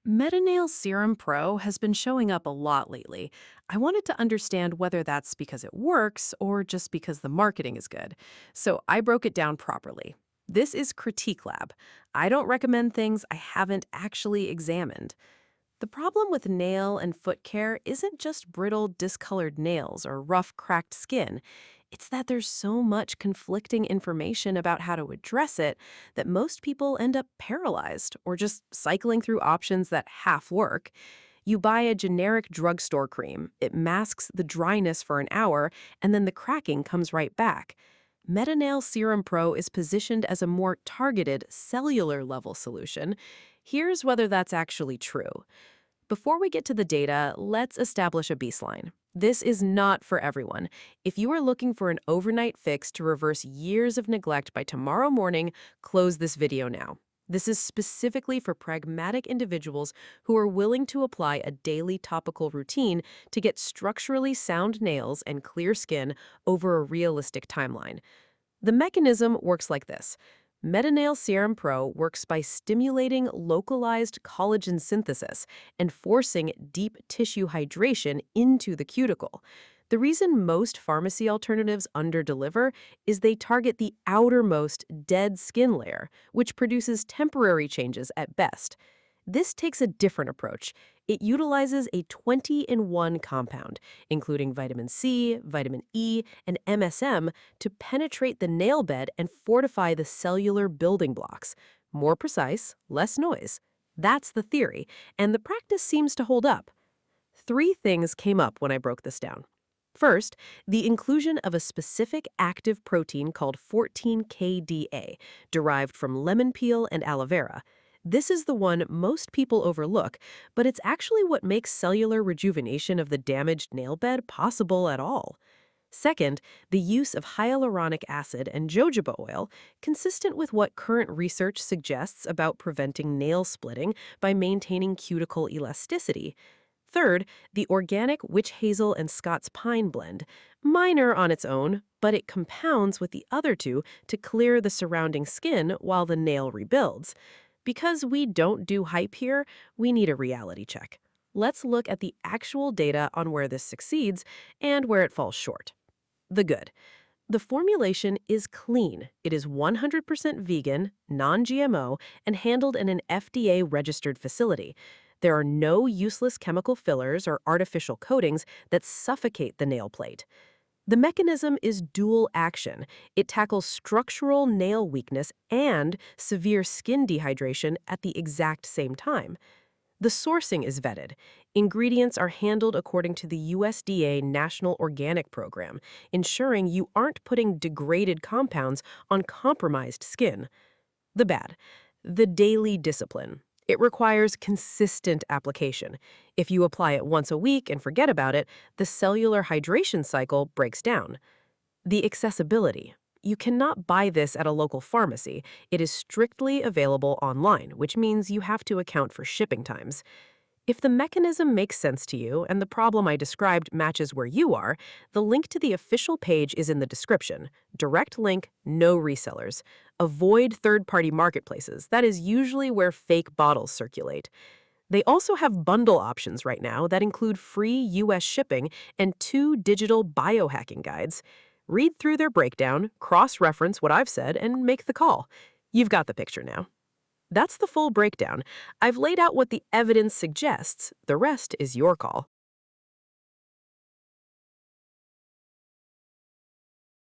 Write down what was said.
Metanail Serum Pro has been showing up a lot lately. I wanted to understand whether that's because it works or just because the marketing is good. So I broke it down properly. This is CritiqLab. I don't recommend things I haven't actually examined. The problem with nail and foot care isn't just brittle, discolored nails or rough, cracked skin. It's that there's so much conflicting information about how to address it that most people end up paralyzed or just cycling through options that half work. You buy a generic drugstore cream, it masks the dryness for an hour, and then the cracking comes right back. Metanail Serum Pro is positioned as a more targeted, cellular level solution. Here's whether that's actually true. Before we get to the data, let's establish a baseline. This is not for everyone. If you are looking for an overnight fix to reverse years of neglect by tomorrow morning, close this video now. This is specifically for pragmatic individuals who are willing to apply a daily topical routine to get structurally sound nails and clear skin over a realistic timeline. The mechanism works like this. Metanail Serum Pro works by stimulating localized collagen synthesis and forcing deep tissue hydration into the cuticle. The reason most pharmacy alternatives underdeliver is they target the outermost dead skin layer, which produces temporary changes at best. This takes a different approach. It utilizes a 20-in-1 compound, including vitamin C, vitamin E, and MSM, to penetrate the nail bed and fortify the cellular building blocks. More precise, less noise. That's the theory, and the practice seems to hold up. Three things came up when I broke this down. First, the inclusion of a specific active protein called 14-KDA, derived from lemon peel and aloe vera. This is the one most people overlook, but it's actually what makes cellular rejuvenation of the damaged nail bed possible at all. Second, the use of hyaluronic acid and jojoba oil, consistent with what current research suggests about preventing nail splitting by maintaining cuticle elasticity. Third, the organic witch hazel and Scots pine blend, minor on its own, but it compounds with the other two to clear the surrounding skin while the nail rebuilds. Because we don't do hype here, we need a reality check. Let's look at the actual data on where this succeeds and where it falls short. The good. The formulation is clean. It is 100% vegan, non-GMO, and handled in an FDA-registered facility. There are no useless chemical fillers or artificial coatings that suffocate the nail plate. The mechanism is dual action. It tackles structural nail weakness and severe skin dehydration at the exact same time. The sourcing is vetted. Ingredients are handled according to the USDA National Organic Program, ensuring you aren't putting degraded compounds on compromised skin. The bad. The daily discipline. It requires consistent application. If you apply it once a week and forget about it, the cellular hydration cycle breaks down. The accessibility. You cannot buy this at a local pharmacy. It is strictly available online, which means you have to account for shipping times. If the mechanism makes sense to you and the problem I described matches where you are, the link to the official page is in the description. Direct link, no resellers. Avoid third-party marketplaces. That is usually where fake bottles circulate. They also have bundle options right now that include free US shipping and 2 digital biohacking guides. Read through their breakdown, cross-reference what I've said, and make the call. You've got the picture now. That's the full breakdown. I've laid out what the evidence suggests. The rest is your call.